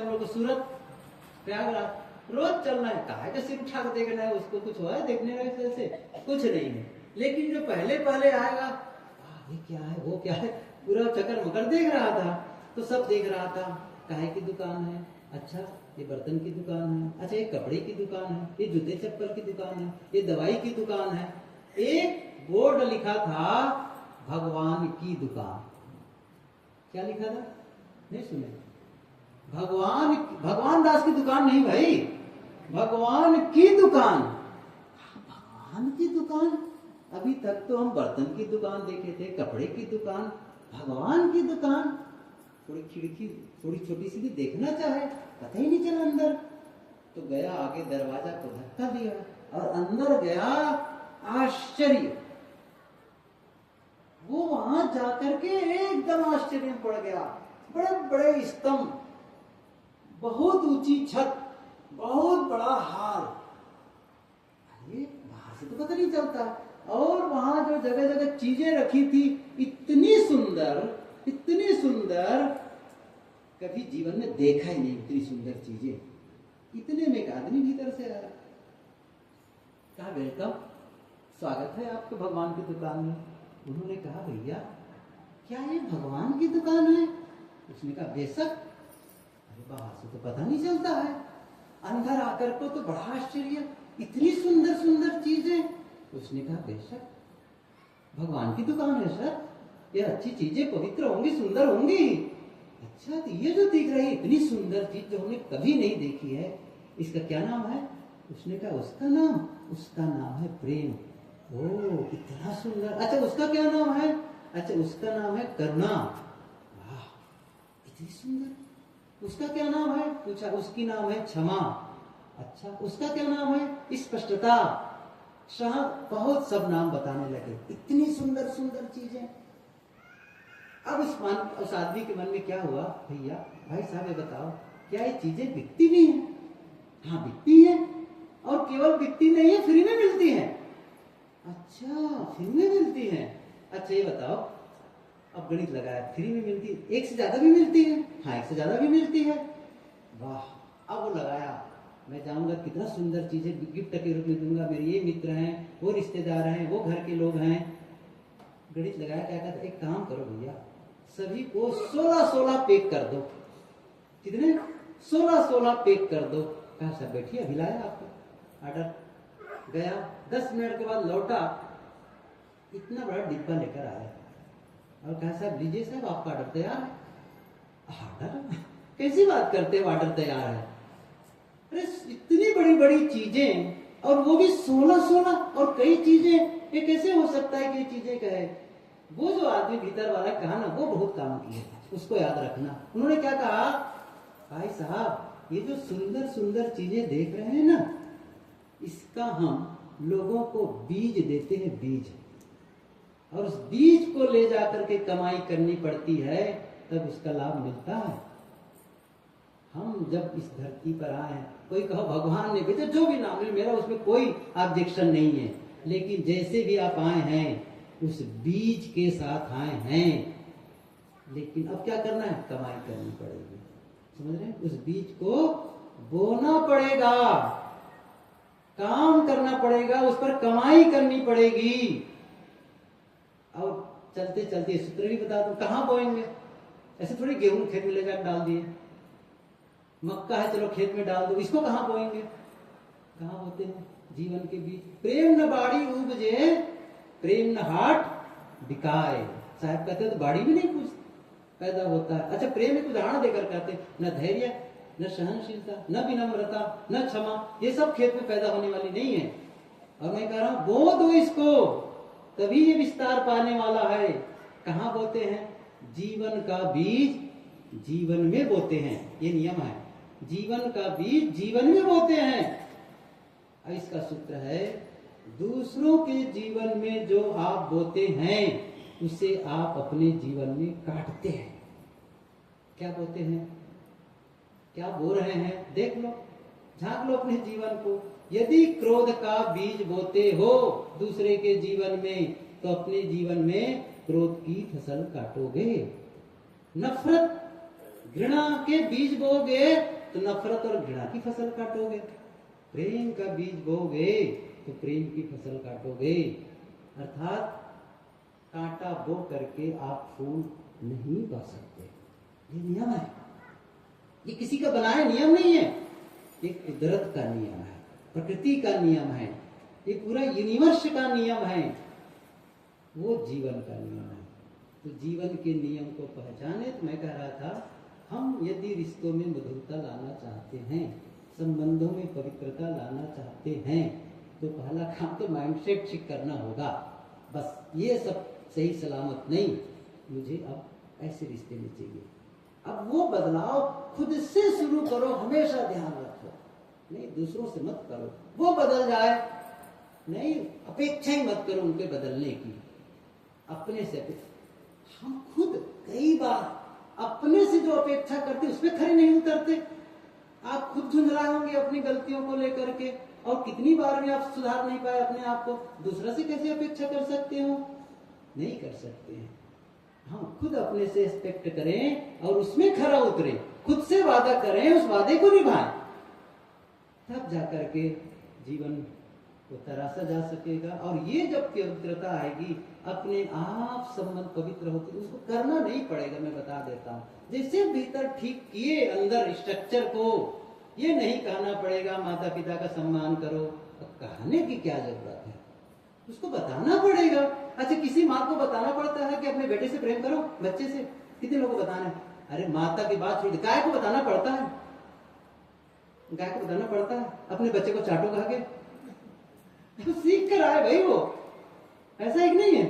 हम लोग को सूरत प्रयागराज रोज चलना है, काहे का सिर उठा कर देखना है, उसको कुछ हुआ है देखने से कुछ नहीं है। लेकिन जो पहले पहले आएगा, ये क्या है वो क्या है, पूरा चक्कर मकर देख रहा था, तो सब देख रहा था, काहे की दुकान है, अच्छा ये बर्तन की दुकान है, अच्छा ये कपड़े की दुकान है, ये जूते चप्पल की दुकान है, ये दवाई की दुकान है। एक बोर्ड लिखा था भगवान की दुकान। क्या लिखा था? नहीं सुने? भगवान दास की दुकान नहीं भाई, भगवान की दुकान। भगवान की दुकान? अभी तक तो हम बर्तन की दुकान देखे थे, कपड़े की दुकान, भगवान की दुकान। थोड़ी खिड़की थोड़ी छोटी सी भी देखना चाहे, पता ही नहीं चला अंदर। तो गया आगे, दरवाजा को धक्का दिया और अंदर गया। आश्चर्य, वो वहां जाकर के एकदम आश्चर्य में पड़ गया। बड़े बड़े स्तंभ, बहुत ऊंची छत, बहुत बड़ा हाल। अरे बाहर से तो पता नहीं चलता। और वहां जो जगह जगह चीजें रखी थी, इतनी सुंदर, इतनी सुंदर, कभी जीवन में देखा ही नहीं इतनी सुंदर चीजें। इतने में एक आदमी भीतर से आया, कहा वेलकम, स्वागत है आपके भगवान की दुकान में। उन्होंने कहा भैया क्या ये भगवान की दुकान है? उसने कहा बेशक। अरे बाहर से तो पता नहीं चलता है, अंदर आकर को तो बड़ा आश्चर्य, इतनी सुंदर सुंदर चीजें। उसने कहा बेशक भगवान की दुकान है सर, ये अच्छी चीजें पवित्र होंगी, सुंदर होंगी। अच्छा तो ये जो दिख रही इतनी सुंदर चीज जो हमने कभी नहीं देखी है, इसका क्या नाम है? उसने कहा उसका नाम है प्रेम। ओ इतना सुंदर। अच्छा उसका क्या नाम है? अच्छा उसका नाम है करुणा। वाह इतनी सुंदर। उसका क्या नाम है? पूछा। उसकी नाम है क्षमा। अच्छा उसका क्या नाम है? स्पष्टता। बहुत सब नाम बताने लगे, इतनी सुंदर सुंदर चीजें। अब उस आदमी के मन में क्या हुआ, भैया भाई साहब ये बताओ क्या ये चीजें बिकती भी हैं? हाँ बिकती है, और केवल बिकती नहीं है, फ्री में मिलती है। अच्छा फ्री में मिलती है। अच्छा ये बताओ, अब गणित लगाया, फ्री में मिलती है, एक से ज्यादा भी मिलती है? हाँ एक से ज्यादा भी मिलती है। वाह। अब वो लगाया, मैं जाऊंगा कितना सुंदर चीजें गिफ्ट के रूप में दूंगा, मेरे ये मित्र हैं, वो रिश्तेदार हैं, वो घर के लोग हैं। गणित लगाया, क्या कहता, एक काम करो भैया, सभी को 16-16 पैक कर दो। कितने? 16-16 पैक कर दो। कहा सर बैठिए अभी लाया आपको ऑर्डर। गया, 10 मिनट के बाद लौटा, इतना बड़ा डिब्बा लेकर आया और कहा साहब लीजिए साहब आपका ऑर्डर तैयार है। ऑर्डर? कैसी बात करते हो ऑर्डर तैयार है? अरे इतनी बड़ी बड़ी चीजें, और वो भी 16-16, और कई चीजें, ये कैसे हो सकता है कि ये चीजें कहे? वो जो आदमी भीतर वाला कहा ना, वो बहुत काम किया, उसको याद रखना। उन्होंने क्या कहा, भाई साहब ये जो सुंदर सुंदर चीजें देख रहे हैं ना, इसका हम लोगों को बीज देते हैं, बीज, और उस बीज को ले जाकर के कमाई करनी पड़ती है, तब उसका लाभ मिलता है। हम जब इस धरती पर आए हैं, कोई कहो भगवान ने भेजा, जो भी नाम है मेरा, उसमें कोई ऑब्जेक्शन नहीं है, लेकिन जैसे भी आप आए हैं उस बीज के साथ आए हैं। लेकिन अब क्या करना है? कमाई करनी पड़ेगी, समझ रहे हैं? उस बीज को बोना पड़ेगा, काम करना पड़ेगा, उस पर कमाई करनी पड़ेगी। और चलते चलते सूत्र भी बता दो, कहाँ बोएंगे? ऐसे थोड़ी गेहूं खेत में ले जाकर डाल दिए, मक्का है चलो खेत में डाल दो, इसको कहाँ बोएंगे? कहाँ बोते हैं? जीवन के बीज। प्रेम न बाड़ी उपजे, प्रेम न हाट बिकाए। साहब कहते हैं तो बाड़ी भी नहीं कुछ पैदा होता है। अच्छा प्रेम एक उदाहरण देकर कहते, न धैर्य, न सहनशीलता, न विनम्रता, न क्षमा, ये सब खेत में पैदा होने वाली नहीं है। और मैं कह रहा हूं बो दो इसको, तभी ये विस्तार पाने वाला है। कहाँ बोते हैं? जीवन का बीज जीवन में बोते हैं, ये नियम है। जीवन का बीज जीवन में बोते हैं। इसका सूत्र है, दूसरों के जीवन में जो आप बोते हैं उसे आप अपने जीवन में काटते हैं। क्या बोते हैं? क्या बो रहे हैं? देख लो, झांक लो अपने जीवन को। यदि क्रोध का बीज बोते हो दूसरे के जीवन में, तो अपने जीवन में क्रोध की फसल काटोगे। नफरत घृणा के बीज बोगे तो नफरत और घृणा की फसल काटोगे, प्रेम का बीज बोगे तो प्रेम की फसल काटोगे। अर्थात कांटा बो करके आप फूल नहीं पा सकते। ये नियम है, ये किसी का बनाया नियम नहीं है, ये कुदरत का नियम है, प्रकृति का नियम है, ये पूरा यूनिवर्स का नियम है, वो जीवन का नियम है। तो जीवन के नियम को पहचाने। तो मैं कह रहा था, हम यदि रिश्तों में मधुरता लाना चाहते हैं, संबंधों में पवित्रता लाना चाहते हैं, तो पहला काम तो माइंडसेट ठीक करना होगा। बस ये सब सही सलामत नहीं, मुझे अब ऐसे रिश्ते में चाहिए। अब वो बदलाव खुद से शुरू करो, हमेशा ध्यान रखो। नहीं, दूसरों से मत करो, वो बदल जाए। नहीं, अपेक्षा ही मत करो उनके बदलने की, अपने से। हम खुद कई बार अपने से जो अपेक्षा करते उसमें खरे नहीं उतरते। आप खुद झुंझला होंगे अपनी गलतियों को लेकर के, और कितनी बार में आप सुधार नहीं पाए अपने आप को, दूसरा से कैसे अपेक्षा कर सकते हो? नहीं कर सकते हैं। हम खुद अपने से एक्सपेक्ट करें और उसमें खरा उतरे, खुद से वादा करें, उस वादे को निभाएं, तब जाकर के जीवन को तराशा जा सकेगा। और ये जब पवित्रता आएगी, अपने आप संबंध पवित्र होते, उसको करना नहीं पड़ेगा। मैं बता देता हूँ, जैसे भीतर ठीक किए अंदर स्ट्रक्चर को, ये नहीं कहना पड़ेगा माता पिता का सम्मान करो। कहने की क्या जरूरत है, उसको बताना पड़ेगा। अच्छा, किसी माँ को बताना पड़ता है कि अपने बेटे से प्रेम करो, बच्चे से? कितने लोगों को बताना है? अरे माता की बात छोड़, गाय को बताना पड़ता है, गाय को बताना पड़ता है अपने बच्चे को चाटो कह के, तो सीख कर आए भाई वो। ऐसा एक नहीं है,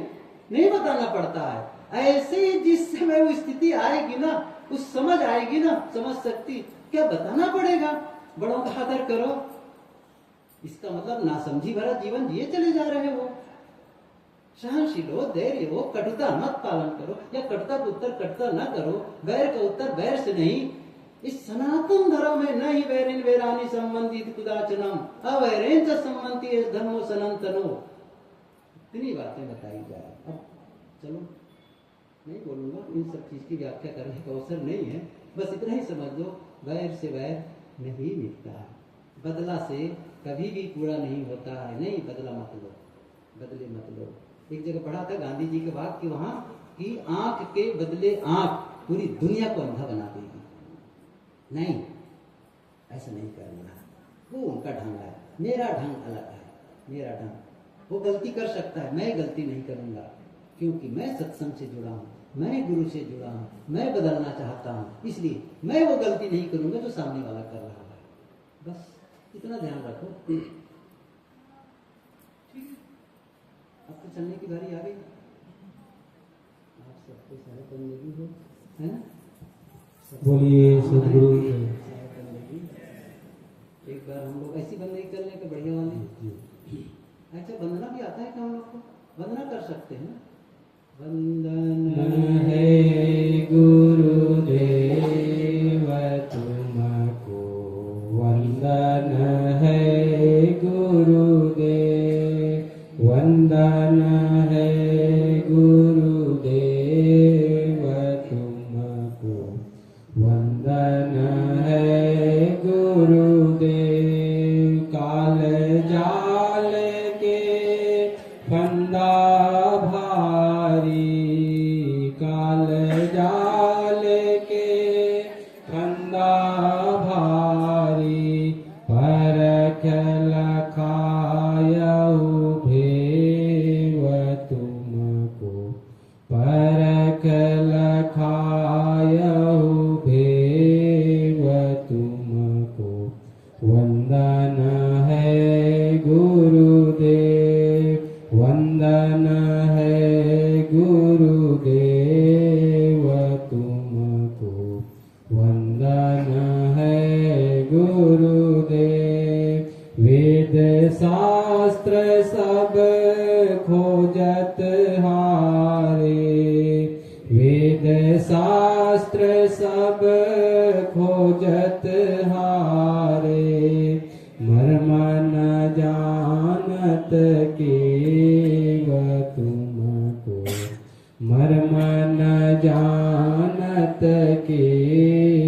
नहीं बताना पड़ता है। ऐसे ही जिस समय वो स्थिति आएगी ना, उस समझ आएगी ना, समझ सकती, क्या बताना पड़ेगा? बड़ों का आदर करो, इसका मतलब नासमझी भरा जीवन जिए चले जा रहे हो। सहनशील हो, धैर्य हो, कटुता मत पालन करो, या कटुता का उत्तर कटुता न करो, बैर का उत्तर बैर से नहीं। इस सनातन धर्म में नहीं वैरिन वैरानी संबंधित कुदाचनम अवैरेन च संबंधी धर्मो सनातनो। इतनी बातें बताई जाए। अब चलो, नहीं बोलूंगा, इन सब चीज की व्याख्या करने का अवसर नहीं है, बस इतना ही समझ लो, वैर से वैर नहीं मिटता है, बदला से कभी भी पूरा नहीं होता है। नहीं, बदला मत लो, बदले मत लो। एक जगह पढ़ा था गांधी जी के वाक्य वहां कि आंख के बदले आंख पूरी दुनिया को अंधा बना देगी। नहीं, ऐसा नहीं करना, वो उनका ढंग है, मेरा ढंग अलग है। मेरा ढंग, वो गलती कर सकता है, मैं गलती नहीं करूंगा, क्योंकि मैं सत्संग से जुड़ा हूं, मैं गुरु से जुड़ा हूं, मैं बदलना चाहता हूं, इसलिए मैं वो गलती नहीं करूंगा जो सामने वाला कर रहा है। बस इतना ध्यान रखो। ठीक है, अब तो चलने की बारी आ गई। आप सबको सारे बंदगी हो, है ना? बोलिए सदगुरु। एक बार हम लोग ऐसी बंदगी कर लें कि बढ़िया वाली। अच्छा, वंदना भी आता है क्या हम लोग को? वंदना कर सकते हैं। वंदन है गुरुदेव तुमको, वंदन है गुरुदेव, वंदन है गुरुदेव तुमको, वंदन है गुरुदेव। काल जाल के फंदा भारी, काल जाल के फंदा भारी, परख लखायऊ भेव तुमको, परख लखायऊ भेव तुमको, वंदन है गुरुदेव, वंदन है गुरुदेव तुमको, वंदन है गुरुदेव। वेद शास्त्र सब खोजत हारे, वेद शास्त्र सब खोजत हारे, मर्म न जानत केव तुमको, मर्म न जानत केव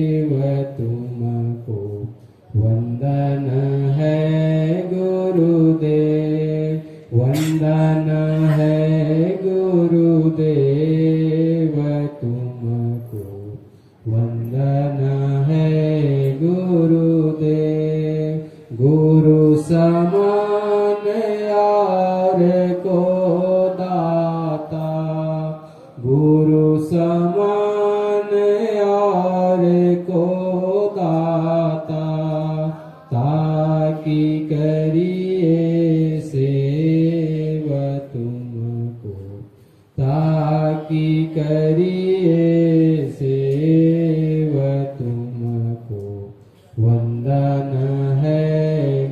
वंदन है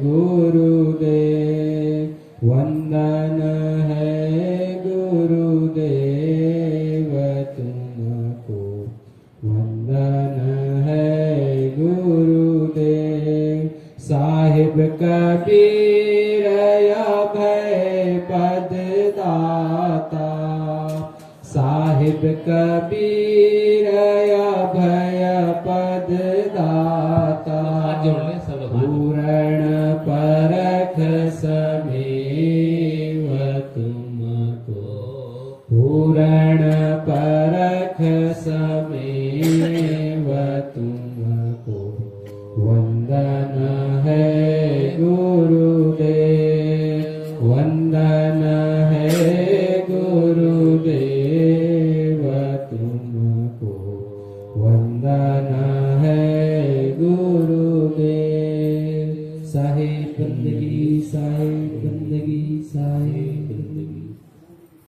गुरुदेव, वंदन है गुरुदेव तुमको, वंदन है गुरुदेव। साहिब कबीर अभय पद दाता, साहिब कबीर अभय पद दाता। पूर्ण परख समेव तुमको, पूर्ण परख समेव